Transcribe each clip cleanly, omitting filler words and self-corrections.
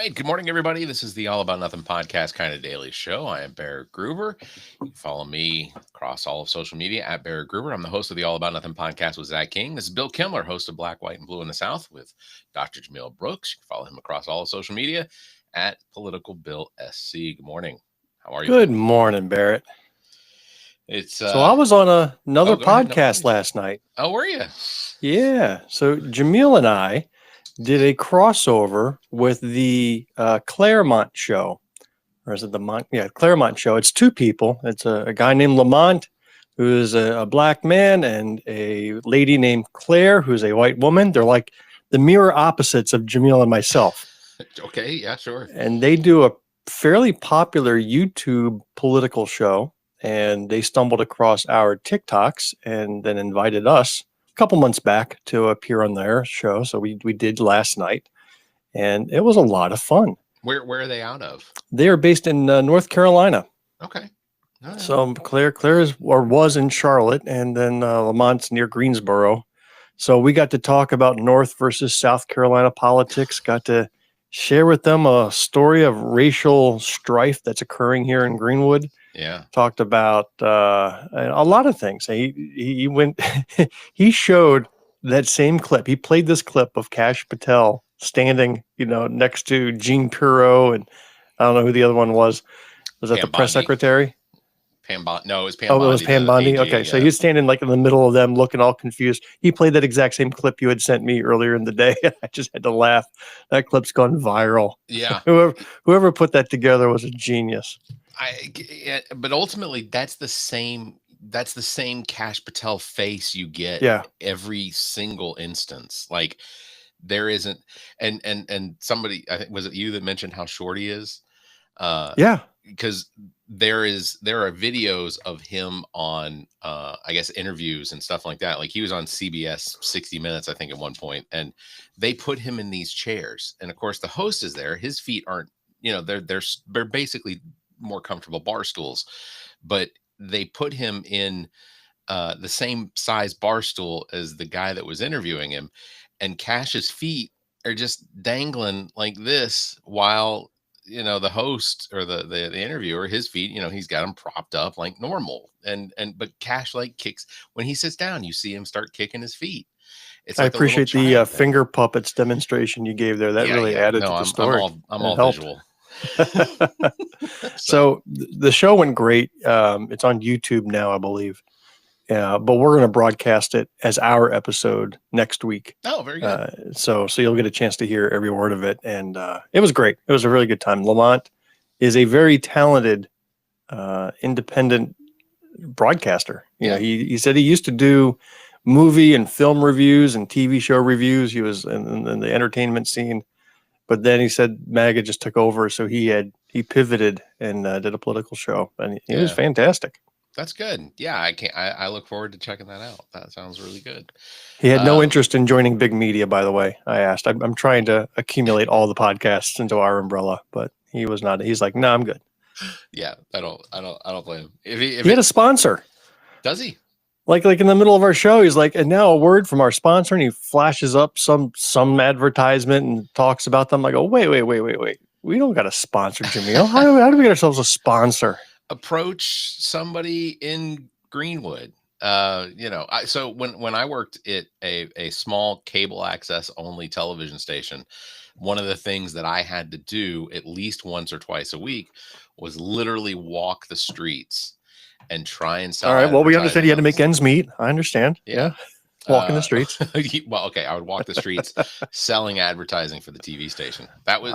right. Good morning, everybody. This is the All About Nothing podcast kind of daily show. I am Barrett Gruber. You can follow me across all of social media at Barrett Gruber. I'm the host of the All About Nothing podcast with Zach King. This is Bill Kimler, host of Black, White, and Blue in the South with Dr. Jamil Brooks. You can follow him across all of social media at politicalbillsc. Good morning. How are you? Good morning, Barrett. It's so I was on another No, podcast last night. Oh, were you? Yeah. So Jamil and I did a crossover with the Claremont show. Or is it the Claremont show? It's two people. It's a guy named Lamont, who is a black man, and a lady named Claire, who's a white woman. They're like the mirror opposites of Jamil and myself. Okay. Yeah, sure. And they do a fairly popular YouTube political show. And they stumbled across our TikToks and then invited us a couple months back to appear on their show. So we did last night, and it was a lot of fun. Where are they out of? They are based in North Carolina. Okay. Right. So Claire was in Charlotte, and then Lamont's near Greensboro. So we got to talk about North versus South Carolina politics. Got to share with them a story of racial strife that's occurring here in Greenwood. Yeah. Talked about a lot of things. He went, he showed that same clip. He played this clip of Kash Patel standing, next to Jean Pirro, and I don't know who the other one was. Was that Pam the press Bondi. secretary? No, it was Pam Oh, Bondi. it was Pam Bondi. Okay, yeah. so he was standing like in the middle of them, looking all confused. He played that exact same clip you had sent me earlier in the day. I just had to laugh. That clip's gone viral. Yeah. Whoever put that together was a genius. But ultimately, that's the same Kash Patel face you get. Yeah. Every single instance. Like there isn't, and somebody, I think, was it you that mentioned how short he is? Yeah. Because there are videos of him on I guess interviews and stuff like that. Like he was on CBS 60 Minutes, I think, at one point, and they put him in these chairs, and of course the host is there. His feet aren't, they're basically more comfortable bar stools, but they put him in the same size bar stool as the guy that was interviewing him, and Cash's feet are just dangling like this while the host or the interviewer, his feet, he's got them propped up like normal, but Kash like kicks when he sits down. You see him start kicking his feet. It's I like appreciate the finger puppets demonstration you gave there. That really added to the story. I'm all visual. So the show went great. It's on YouTube now, I believe. But we're going to broadcast it as our episode next week. Oh, very good. So you'll get a chance to hear every word of it. And it was great. It was a really good time. Lamont is a very talented, independent broadcaster. He said he used to do movie and film reviews and TV show reviews. He was in the entertainment scene. But then he said MAGA just took over, so he pivoted and did a political show, and it was fantastic. That's good. Yeah, I look forward to checking that out. That sounds really good. He had no interest in joining big media, by the way. I asked. I'm trying to accumulate all the podcasts into our umbrella, but he was not. He's like, no, I'm good. Yeah, I don't blame him. If he had a sponsor. Does he? Like in the middle of our show, he's like, and now a word from our sponsor, and he flashes up some advertisement and talks about them. I go, wait. We don't got a sponsor, Jamil. How do we get ourselves a sponsor? Approach somebody in Greenwood. So when I worked at a small cable access only television station, one of the things that I had to do at least once or twice a week was literally walk the streets and try and sell. All right. Well, we understand you had to make ends meet. I understand. Yeah. Walking the streets. Well, okay. I would walk the streets selling advertising for the TV station. That was,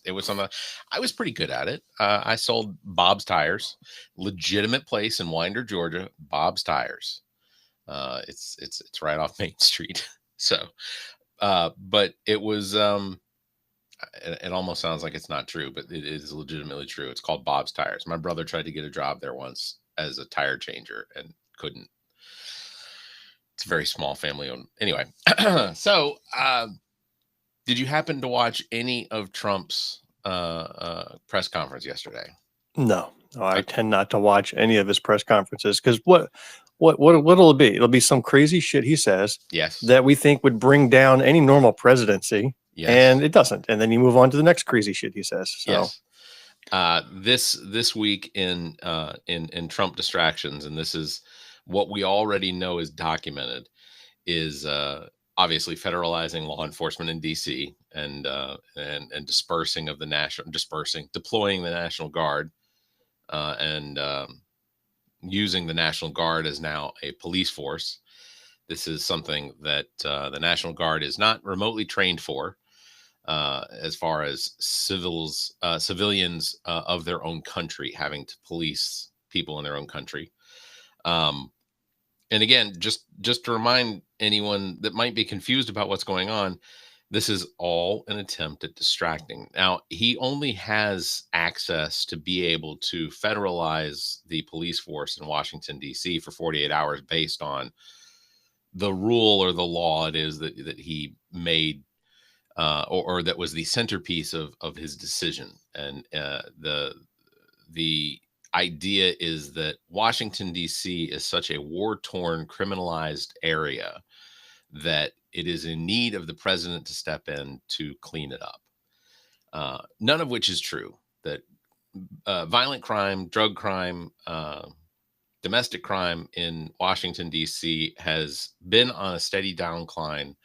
it was something. I was pretty good at it. I sold Bob's Tires, legitimate place in Winder, Georgia. Bob's Tires. It's right off Main Street. So, but it was, it almost sounds like it's not true, but it is legitimately true. It's called Bob's Tires. My brother tried to get a job there once as a tire changer and couldn't. It's a very small family owned. Anyway, so did you happen to watch any of Trump's press conference yesterday? No, I tend not to watch any of his press conferences because what'll it be? It'll be some crazy shit he says. Yes. That we think would bring down any normal presidency. Yes. And it doesn't. And then you move on to the next crazy shit he says. So Yes. This week in Trump distractions, and this is what we already know is documented, is obviously federalizing law enforcement in D.C. and deploying the National Guard, and using the National Guard as now a police force. This is something that the National Guard is not remotely trained for, as far as civilians of their own country having to police people in their own country. And again, just to remind anyone that might be confused about what's going on, this is all an attempt at distracting. Now, he only has access to be able to federalize the police force in Washington, D.C. for 48 hours based on the rule or the law it is that he made, or that was the centerpiece of his decision. And the idea is that Washington, D.C. is such a war-torn, criminalized area that it is in need of the president to step in to clean it up. None of which is true. That violent crime, drug crime, domestic crime in Washington, D.C. has been on a steady decline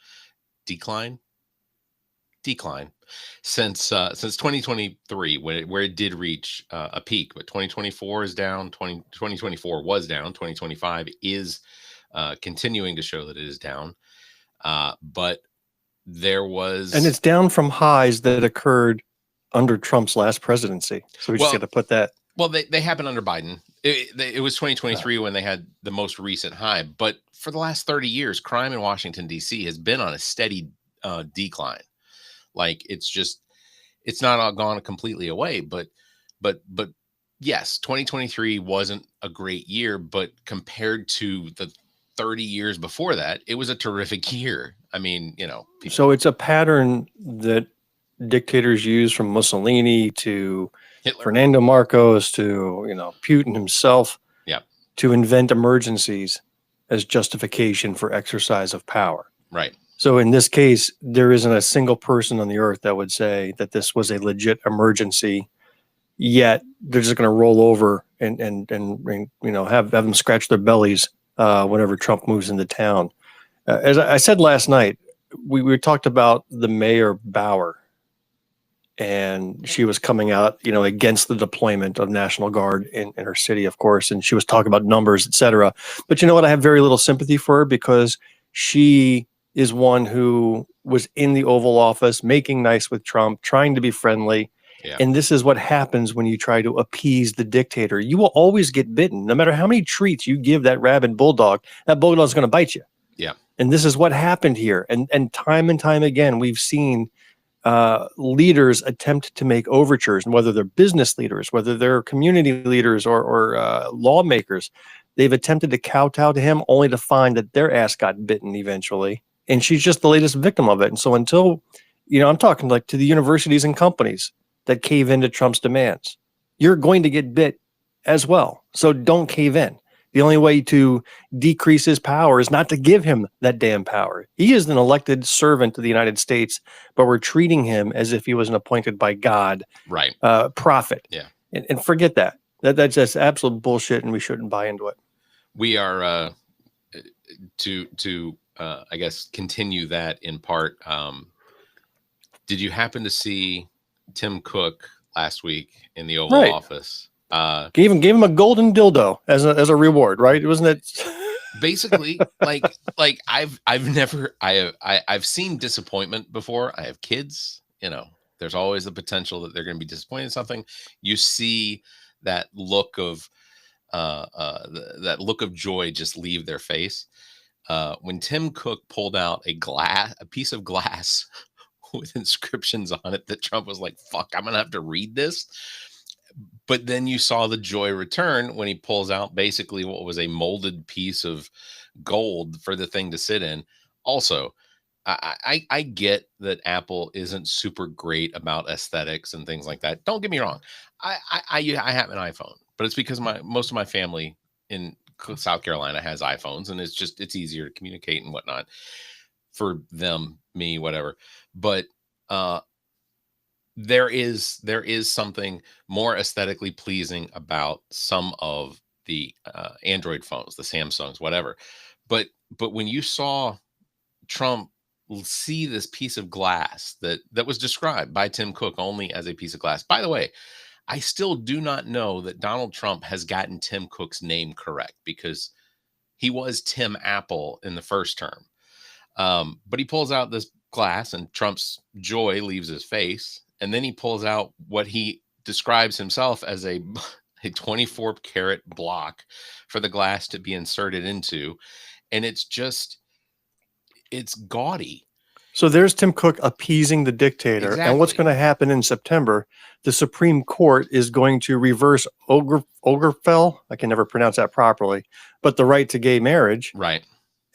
since 2023, where it did reach a peak. But 2024 is down. 2024 was down. 2025 is continuing to show that it is down. But there was, and it's down from highs that occurred under Trump's last presidency. So we just got to put that. Well, they happened under Biden. It was 2023 when they had the most recent high. But for the last 30 years, crime in Washington, D.C. has been on a steady decline. Like it's not all gone completely away, but yes, 2023 wasn't a great year, but compared to the 30 years before that, it was a terrific year. I mean, So it's a pattern that dictators use, from Mussolini to Hitler, Fernando Marcos to, Putin himself, to invent emergencies as justification for exercise of power. Right. So in this case, there isn't a single person on the earth that would say that this was a legit emergency, yet they're just going to roll over and have them scratch their bellies whenever Trump moves into town. As I said last night, we talked about the mayor Bauer, and she was coming out, against the deployment of National Guard in her city, of course, and she was talking about numbers, etc. But you know what? I have very little sympathy for her, because she is one who was in the Oval Office, making nice with Trump, trying to be friendly. Yeah. And this is what happens when you try to appease the dictator. You will always get bitten. No matter how many treats you give that rabid bulldog, that bulldog is going to bite you. Yeah. And this is what happened here. And time again, we've seen leaders attempt to make overtures, and whether they're business leaders, whether they're community leaders or lawmakers, they've attempted to kowtow to him, only to find that their ass got bitten eventually. And she's just the latest victim of it. And so until, I'm talking like to the universities and companies that cave into Trump's demands, you're going to get bit as well. So don't cave in. The only way to decrease his power is not to give him that damn power. He is an elected servant to the United States, but we're treating him as if he was an appointed by God prophet. Yeah. And forget that. That's just absolute bullshit, and we shouldn't buy into it. We are to I guess continue that in part. Did you happen to see Tim Cook last week in the Oval Office? Gave him a golden dildo as a reward, right? Wasn't it? Basically, I've seen disappointment before. I have kids. There's always the potential that they're going to be disappointed in something. You see that look of joy just leave their face. When Tim Cook pulled out a piece of glass with inscriptions on it that Trump was like, fuck, I'm going to have to read this. But then you saw the joy return when he pulls out basically what was a molded piece of gold for the thing to sit in. Also, I get that Apple isn't super great about aesthetics and things like that. Don't get me wrong. I have an iPhone, but it's because most of my family in South Carolina has iPhones, and it's easier to communicate and whatnot for them, me, whatever. But uh, there is something more aesthetically pleasing about some of the Android phones, the Samsungs, whatever. But when you saw Trump see this piece of glass that was described by Tim Cook only as a piece of glass. By the way, I still do not know that Donald Trump has gotten Tim Cook's name correct, because he was Tim Apple in the first term. But he pulls out this glass and Trump's joy leaves his face. And then he pulls out what he describes himself as a 24 karat block for the glass to be inserted into. And it's gaudy. So there's Tim Cook appeasing the dictator. Exactly. And what's going to happen in September? The Supreme Court is going to reverse Obergefell. I can never pronounce that properly, but the right to gay marriage. Right.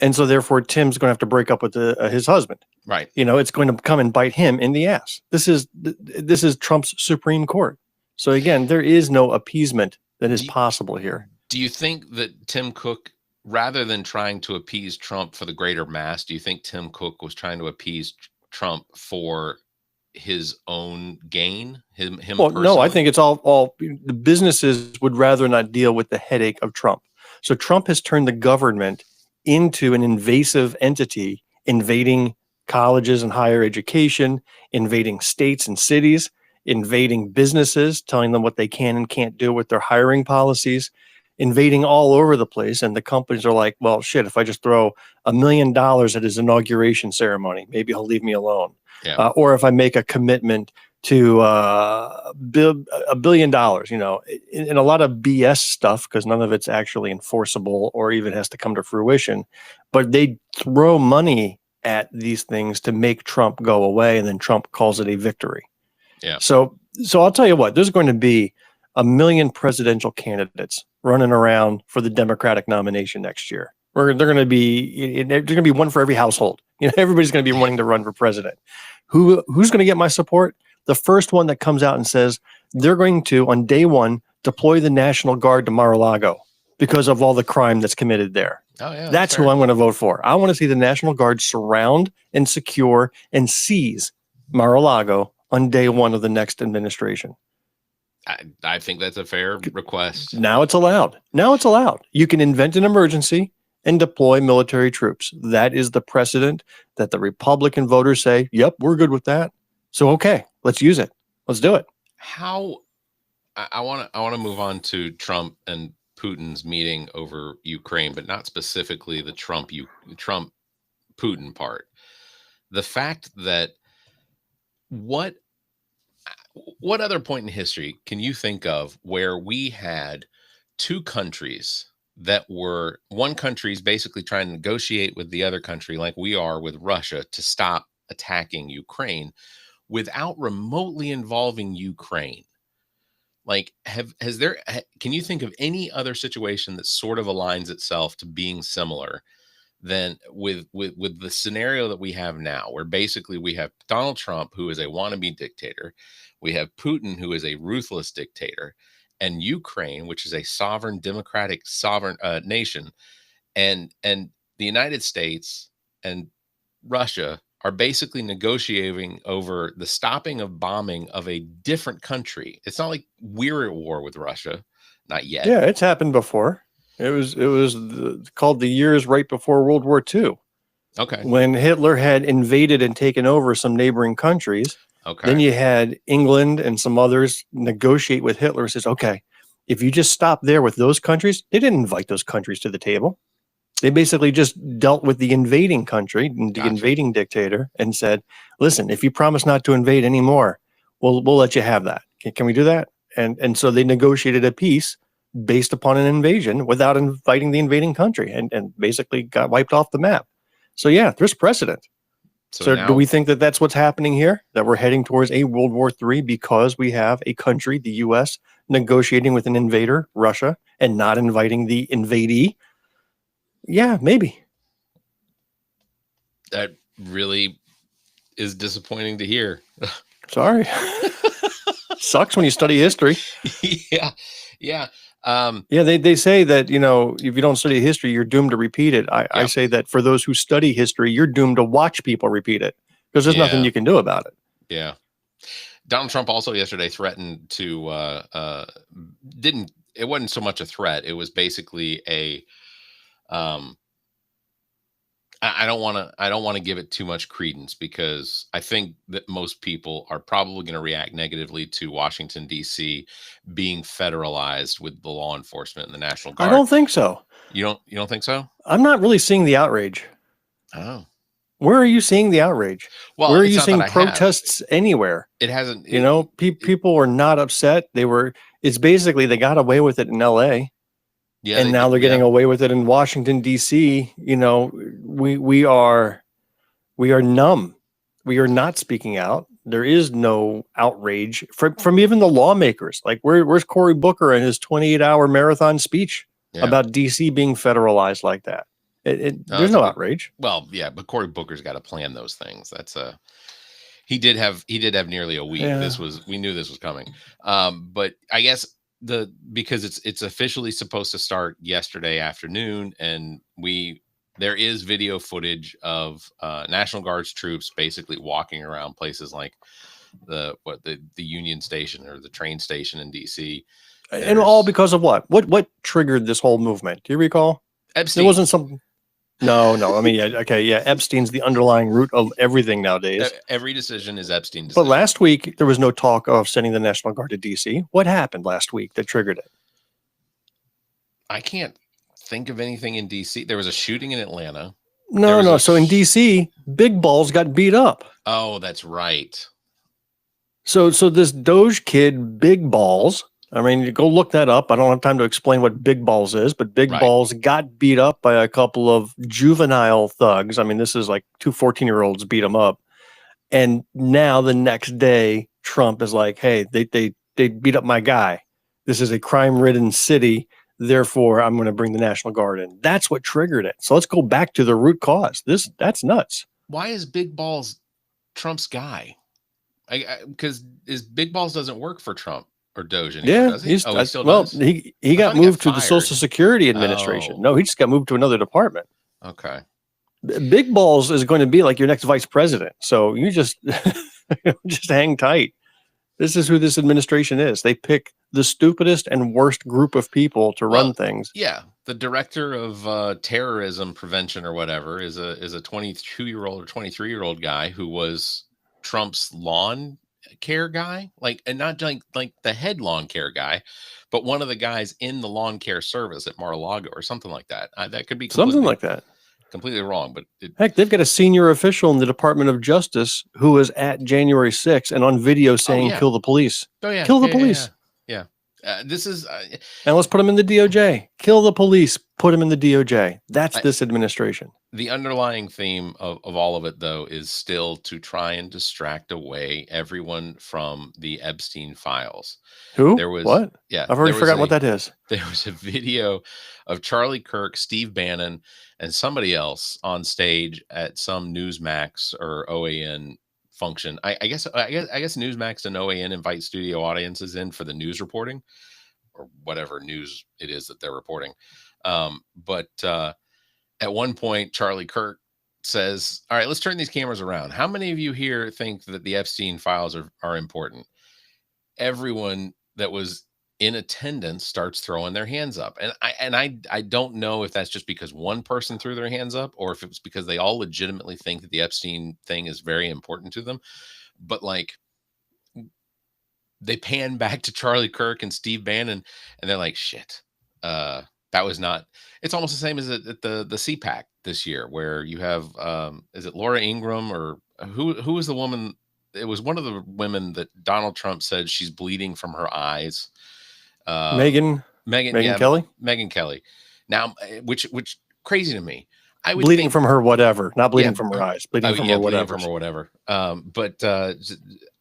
And so therefore Tim's going to have to break up with his husband. Right. It's going to come and bite him in the ass. This is Trump's Supreme Court. So again, there is no appeasement that is possible here. Do you think that Tim Cook, rather than trying to appease Trump for the greater mass, do you think Tim Cook was trying to appease Trump for his own gain? Him well, personally? No, I think it's all the businesses would rather not deal with the headache of Trump. So Trump has turned the government into an invasive entity, invading colleges and higher education, invading states and cities, invading businesses, telling them what they can and can't do with their hiring policies, invading all over the place. And the companies are like, well, shit, if I just throw $1 million at his inauguration ceremony, maybe he'll leave me alone. Yeah. Or if I make a commitment to $1 billion, in a lot of BS stuff, because none of it's actually enforceable or even has to come to fruition, but they throw money at these things to make Trump go away, and then Trump calls it a victory. Yeah. So I'll tell you what, there's going to be 1 million presidential candidates running around for the Democratic nomination next year. There's going to be one for every household. Everybody's going to be wanting to run for president. Who's going to get my support? The first one that comes out and says they're going to, on day one, deploy the National Guard to Mar-a-Lago because of all the crime that's committed there. Oh, yeah, that's who I'm going to vote for. I want to see the National Guard surround and secure and seize Mar-a-Lago on day one of the next administration. I think that's a fair request. Now it's allowed. You can invent an emergency and deploy military troops. That is the precedent that the Republican voters say, yep, we're good with that. So, okay, let's use it. Let's do it. I want to move on to Trump and Putin's meeting over Ukraine, but not specifically the Trump Putin part. The fact that what other point in history can you think of where we had two countries that were, one country's basically trying to negotiate with the other country, like we are with Russia, to stop attacking Ukraine without remotely involving Ukraine? Like, can you think of any other situation that sort of aligns itself to being similar than with the scenario that we have now, where basically we have Donald Trump, who is a wannabe dictator, we have Putin, who is a ruthless dictator, and Ukraine, which is a sovereign, democratic, sovereign nation, and the United States and Russia are basically negotiating over the stopping of bombing of a different country. It's not like we're at war with Russia, not yet. Yeah, it's happened before. It was called the years right before World War II. Okay. When Hitler had invaded and taken over some neighboring countries. Okay. Then you had England and some others negotiate with Hitler. Says, okay, if you just stop there with those countries, they didn't invite those countries to the table. They basically just dealt with the invading country, the invading dictator, and said, listen, if you promise not to invade anymore, we'll let you have that. Can we do that? And so they negotiated a peace based upon an invasion without inviting the invading country, and basically got wiped off the map. So yeah, there's precedent. So do we think that that's what's happening here? That we're heading towards a World War III because we have a country, the U.S., negotiating with an invader, Russia, and not inviting the invadee? Yeah, maybe. That really is disappointing to hear. Sorry. Sucks when you study history. Yeah. Yeah, they say that, if you don't study history, you're doomed to repeat it. I say that for those who study history, you're doomed to watch people repeat it because there's nothing you can do about it. Yeah. Donald Trump also yesterday threatened to didn't it wasn't so much a threat. It was basically a um I don't want to give it too much credence because I think that most people are probably going to react negatively to Washington D.C. being federalized with the law enforcement and the National I Guard. don't think so. You don't think so? I'm not really seeing the outrage. Oh. Where are you seeing the outrage? Well, Where are it's you not that seeing I have. protests anywhere? It hasn't You know, it people were not upset. It's basically they got away with it in LA, yeah, and now they're yeah. getting away with it in Washington, D.C. You know, we are numb. We are not speaking out. There is no outrage from even the lawmakers. Like, where's Cory Booker and his 28-hour marathon speech Yeah. about D.C. being federalized like that? There's no outrage. Well, yeah, but Cory Booker's got to plan those things. That's he did have nearly a week. Yeah. We knew this was coming. But I guess because it's officially supposed to start yesterday afternoon, and there is video footage of National Guard's troops basically walking around places like the Union Station or the train station in DC. And all because of what? What triggered this whole movement? Do you recall? Epstein. There wasn't some. No. I mean, okay, yeah. Epstein's the underlying root of everything nowadays. Every decision is Epstein decision. But last week there was no talk of sending the National Guard to DC. What happened last week that triggered it? I can't think of anything in DC. There was a shooting in Atlanta. No. So in DC, Big Balls got beat up. Oh, that's right. So this Doge kid, Big Balls. I mean, you go look that up. I don't have time to explain what Big Balls is, but Big Balls got beat up by a couple of juvenile thugs. I mean, this is like 2 14-year-olds beat him up. And now the next day, Trump is like, hey, they beat up my guy. This is a crime-ridden city. Therefore, I'm going to bring the National Guard in. That's what triggered it. So let's go back to the root cause. That's nuts. Why is Big Balls Trump's guy? Because Big Balls doesn't work for Trump or Doge anymore, does he? He still does. He got moved to the Social Security Administration. Oh. No, he just got moved to another department. Okay. Big Balls is going to be like your next vice president. So you just just hang tight. This is who this administration is. They pick the stupidest and worst group of people to run things. Yeah. The director of terrorism prevention or whatever is a 22-year-old or 23-year-old guy who was Trump's lawn care guy, and not like the head lawn care guy, but one of the guys in the lawn care service at Mar-a-Lago or something like that. That could be something like that. Completely wrong, but heck, they've got a senior official in the Department of Justice who was at January 6th and on video saying, "Kill the police." Oh yeah, kill the police. Yeah. This is and let's put them in the DOJ. Kill the police. Put them in the DOJ. That's this administration. The underlying theme of all of it, though, is still to try and distract away everyone from the Epstein files. Who? There was what? Yeah, I've already forgotten what that is. There was a video of Charlie Kirk, Steve Bannon, and somebody else on stage at some Newsmax or OAN function. I guess Newsmax and OAN invite studio audiences in for the news reporting or whatever news it is that they're reporting. But at one point, Charlie Kirk says, "All right, let's turn these cameras around. How many of you here think that the Epstein files are important?" Everyone that was in attendance starts throwing their hands up. And I don't know if that's just because one person threw their hands up or if it was because they all legitimately think that the Epstein thing is very important to them. But they pan back to Charlie Kirk and Steve Bannon and they're like, shit, that was not, it's almost the same as at the CPAC this year where you have, is it Laura Ingraham or who was the woman? It was one of the women that Donald Trump said she's bleeding from her eyes. Megyn Kelly. Megyn Kelly. Now, which crazy to me. I would bleeding from her whatever, not bleeding from her eyes, bleeding from her whatever. But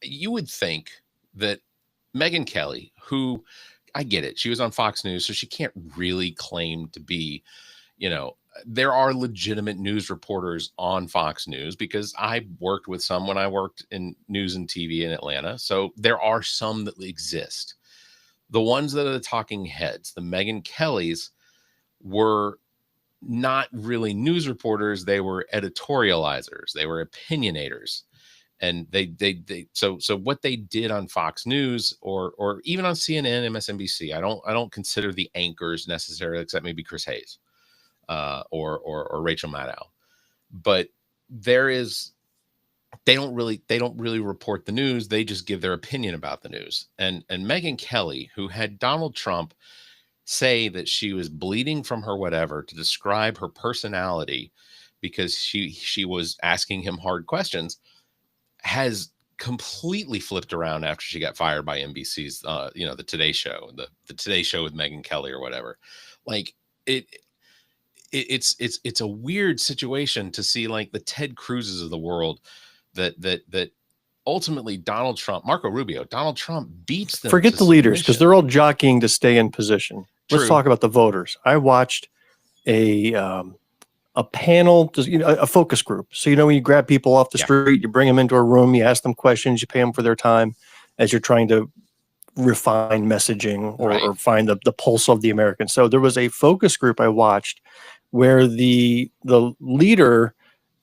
you would think that Megyn Kelly, who I get it, she was on Fox News, so she can't really claim to be, there are legitimate news reporters on Fox News because I worked with some when I worked in news and TV in Atlanta. So there are some that exist. The ones that are the talking heads, the Megyn Kellys, were not really news reporters. They were editorializers. They were opinionators. And so what they did on Fox News or even on CNN, MSNBC, I don't consider the anchors necessarily, except maybe Chris Hayes or Rachel Maddow, but they don't really report the news. They just give their opinion about the news. And Megyn Kelly, who had Donald Trump say that she was bleeding from her whatever to describe her personality because she was asking him hard questions, has completely flipped around after she got fired by NBC's the Today Show, the Today Show with Megyn Kelly or whatever. Like it's a weird situation to see, like, the Ted Cruzes of the world that ultimately Marco Rubio, Donald Trump beats them. Forget the leaders, because they're all jockeying to stay in position. True. Let's talk about the voters. I watched a panel, a focus group. So, when you grab people off the street, you bring them into a room, you ask them questions, you pay them for their time as you're trying to refine messaging or find the pulse of the American. So there was a focus group I watched where the leader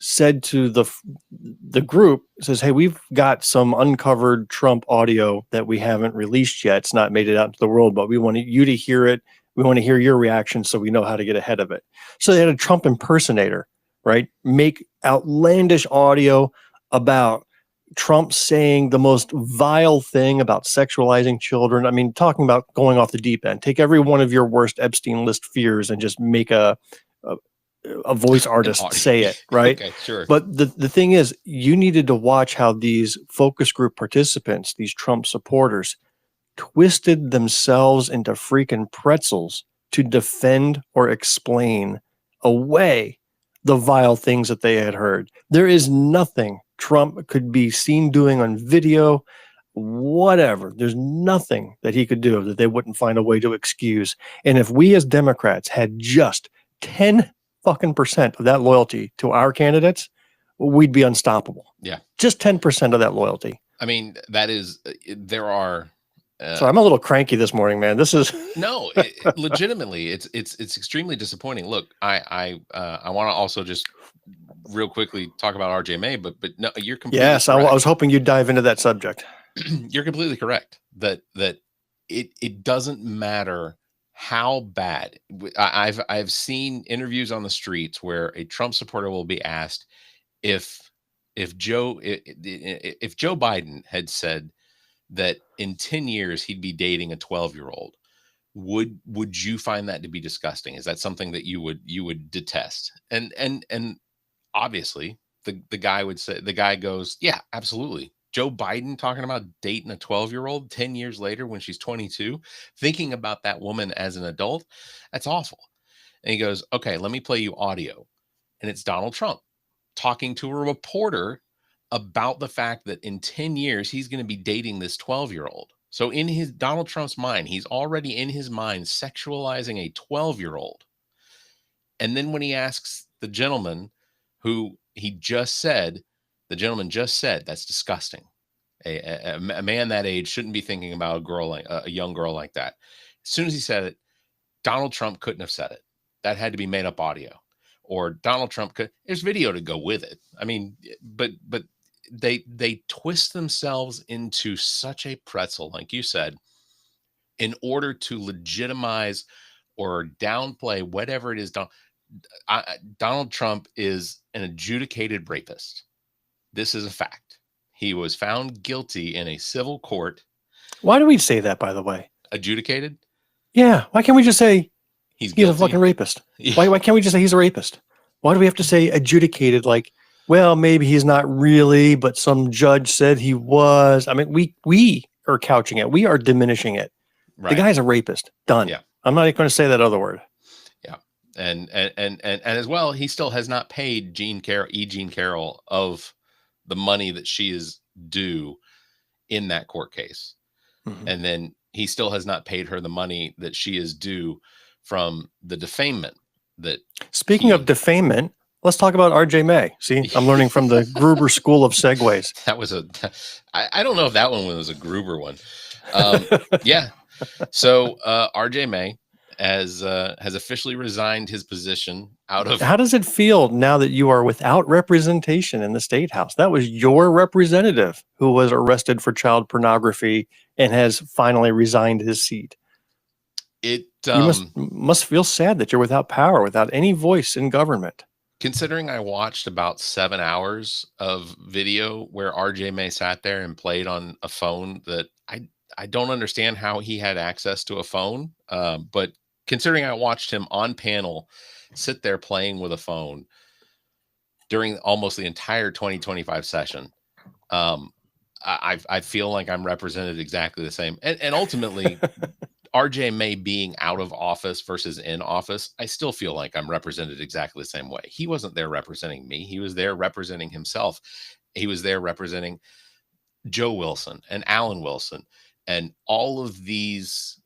said to the group, says, "Hey, we've got some uncovered Trump audio that we haven't released yet. It's not made it out into the world, but we want you to hear it. We want to hear your reaction so we know how to get ahead of it." So they had a Trump impersonator, right, make outlandish audio about Trump saying the most vile thing about sexualizing children. I mean, talking about going off the deep end. Take every one of your worst Epstein list fears and just make a voice artist say it, right? Okay, sure. But the thing is, you needed to watch how these focus group participants, these Trump supporters, twisted themselves into freaking pretzels to defend or explain away the vile things that they had heard. There is nothing Trump could be seen doing on video, whatever. There's nothing that he could do that they wouldn't find a way to excuse. And if we as Democrats had just 10% of that loyalty to our candidates, we'd be unstoppable. Yeah. Just 10% of that loyalty. I mean, there are. So I'm a little cranky this morning, man. This is no, legitimately, it's extremely disappointing. Look, I want to also just real quickly talk about RJ May, but no, you're completely yes. I was hoping you'd dive into that subject. You're completely correct that it doesn't matter how bad. I've seen interviews on the streets where a Trump supporter will be asked if Joe Biden had said that in 10 years he'd be dating a 12-year-old, would you find that to be disgusting? Is that something that you would detest? And obviously the guy goes, yeah, absolutely. Joe Biden talking about dating a 12-year-old 10 years later when she's 22, thinking about that woman as an adult, that's awful. And he goes, okay, let me play you audio. And it's Donald Trump talking to a reporter about the fact that in 10 years, he's going to be dating this 12-year-old. So in Donald Trump's mind, he's already in his mind sexualizing a 12-year-old. And then when he asks the gentleman who the gentleman just said, that's disgusting. A man that age shouldn't be thinking about a young girl like that. As soon as he said it, Donald Trump couldn't have said it. That had to be made up audio. Or Donald Trump there's video to go with it. I mean, but they twist themselves into such a pretzel, like you said, in order to legitimize or downplay whatever it is. Donald Trump is an adjudicated rapist. This is a fact. He was found guilty in a civil court. Why do we say that, by the way? Adjudicated? Yeah. Why can't we just say he's a fucking rapist? Yeah. Why can't we just say he's a rapist? Why do we have to say adjudicated? Like, well, maybe he's not really, but some judge said he was. I mean, we are couching it. We are diminishing it. Right. The guy's a rapist. Done. Yeah. I'm not even going to say that other word. Yeah. And as well, he still has not paid Jean Carroll of the money that she is due in that court case. Mm-hmm. And then he still has not paid her the money that she is due from the defamation that. Speaking of defamation, let's talk about RJ May. See, I'm learning from the Gruber School of Segues. That was I don't know if that one was a Gruber one. Yeah. So RJ May has officially resigned his position out of. How does it feel now that you are without representation in the state house? That was your representative who was arrested for child pornography and has finally resigned his seat. It You must feel sad that you're without power, without any voice in government. Considering I watched about 7 hours of video where RJ May sat there and played on a phone that I don't understand how he had access to a phone. But considering I watched him on panel sit there playing with a phone during almost the entire 2025 session, I feel like I'm represented exactly the same. And ultimately, RJ May being out of office versus in office, I still feel like I'm represented exactly the same way. He wasn't there representing me. He was there representing himself. He was there representing Joe Wilson and Alan Wilson and all of these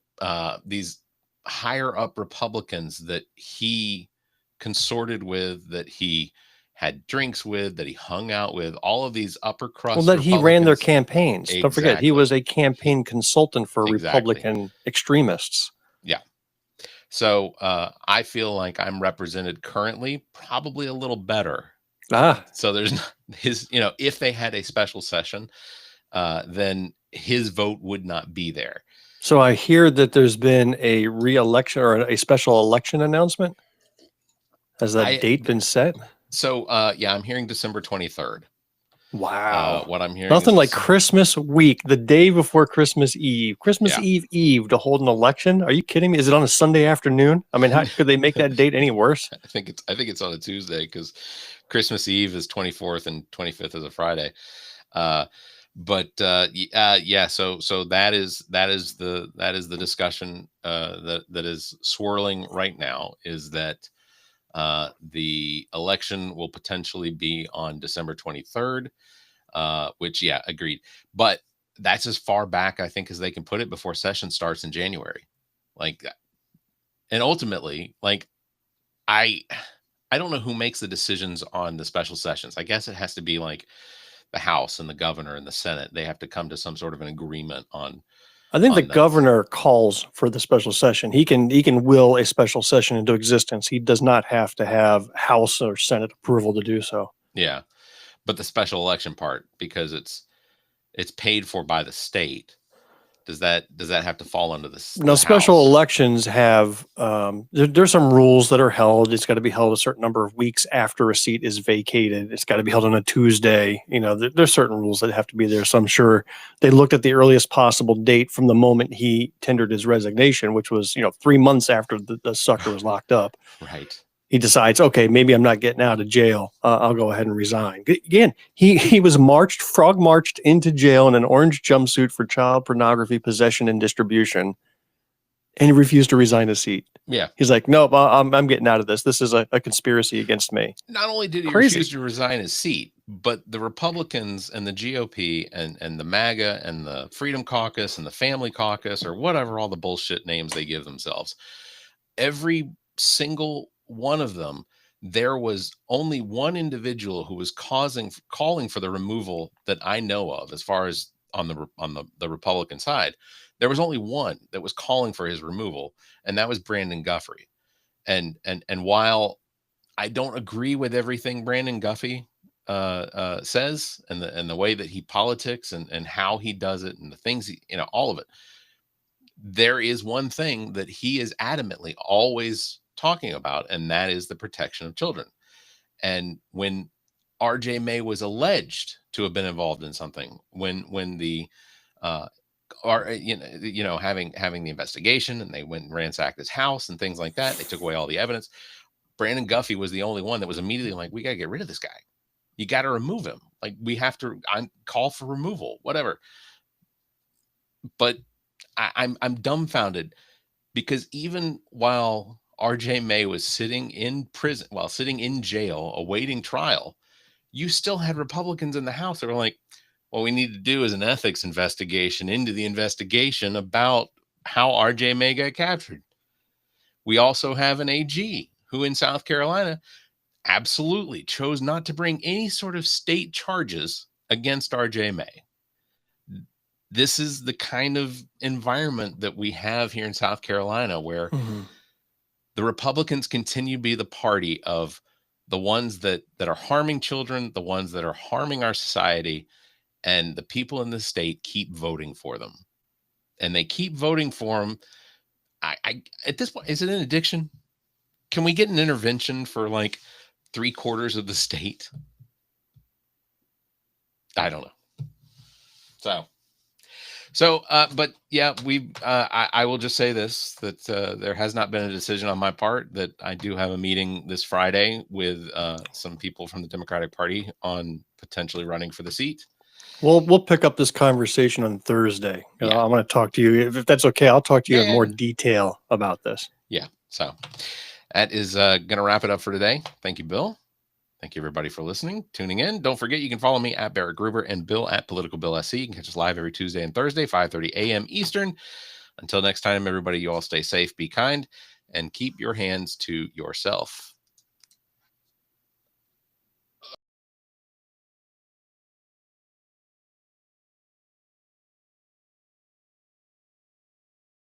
higher up Republicans that he consorted with, that he had drinks with, that he hung out with, all of these upper crust. Well, that he ran their campaigns. Exactly. Don't forget, he was a campaign consultant for Republican extremists. Yeah. So I feel like I'm represented currently probably a little better. So there's his, if they had a special session, then his vote would not be there. So I hear that there's been a re-election or a special election announcement. Has that date been set? So, I'm hearing December 23rd. Wow. What I'm hearing. Nothing like Christmas week, the day before Christmas Eve. Christmas Eve to hold an election? Are you kidding me? Is it on a Sunday afternoon? I mean, how could they make that date any worse? I think it's on a Tuesday because Christmas Eve is 24th and 25th is a Friday. So that is the discussion that is swirling right now, is that the election will potentially be on December 23rd, which, agreed. But that's as far back, I think, as they can put it before session starts in January. And ultimately, I don't know who makes the decisions on the special sessions. I guess it has to be like the House and the governor and the Senate. They have to come to some sort of an agreement on. I think the governor calls for the special session. He can will a special session into existence. He does not have to have House or Senate approval to do so. Yeah, but the special election part, because it's paid for by the state, does that have to fall under the No, special elections have there's some rules that are held. It's got to be held a certain number of weeks after a seat is vacated. It's got to be held on a Tuesday. There's certain rules that have to be there. So I'm sure they looked at the earliest possible date from the moment he tendered his resignation, which was 3 months after the sucker was locked up. Right. He decides, okay, maybe I'm not getting out of jail. I'll go ahead and resign. Again, he was frog marched into jail in an orange jumpsuit for child pornography possession and distribution, and he refused to resign his seat. Yeah. He's like, nope, I'm getting out of this. This is a conspiracy against me. Not only did he refuse to resign his seat, but the Republicans and the GOP and the MAGA and the Freedom Caucus and the Family Caucus, or whatever all the bullshit names they give themselves, every single one of them, there was only one individual who was calling for the removal that I know of, as far as on the Republican side. There was only one that was calling for his removal, and that was Brandon Guthrie. And while I don't agree with everything Brandon Guthrie says, and the way that he politics and how he does it and the things all of it, there is one thing that he is adamantly always talking about, and that is the protection of children. And when RJ May was alleged to have been involved in something, when the having the investigation, and they went and ransacked his house and things like that, they took away all the evidence. Brandon Guthrie was the only one that was immediately like, we got to get rid of this guy. You got to remove him. We have to call for removal, whatever. But I'm dumbfounded, because even while RJ May was sitting in prison, while sitting in jail awaiting trial, you still had Republicans in the House that were like, what we need to do is an ethics investigation into the investigation about how RJ May got captured. We also have an AG who in South Carolina absolutely chose not to bring any sort of state charges against RJ May. This is the kind of environment that we have here in South Carolina, where The Republicans continue to be the party of the ones that are harming children, the ones that are harming our society, and the people in the state keep voting for them. And they keep voting for them. I at this point, is it an addiction? Can we get an intervention for like 3/4 of the state? I don't know. But yeah, I will just say this, that there has not been a decision on my part, that I do have a meeting this Friday with some people from the Democratic Party on potentially running for the seat. We'll pick up this conversation on Thursday. Yeah. I'm going to talk to you, if that's okay. I'll talk to you in more detail about this. Yeah. So that is going to wrap it up for today. Thank you, Bill. Thank you, everybody, for listening, tuning in. Don't forget, you can follow me at Barrett Gruber and Bill at politicalbillsc. You can catch us live every Tuesday and Thursday, 5:30 a.m. Eastern. Until next time, everybody, you all stay safe, be kind, and keep your hands to yourself.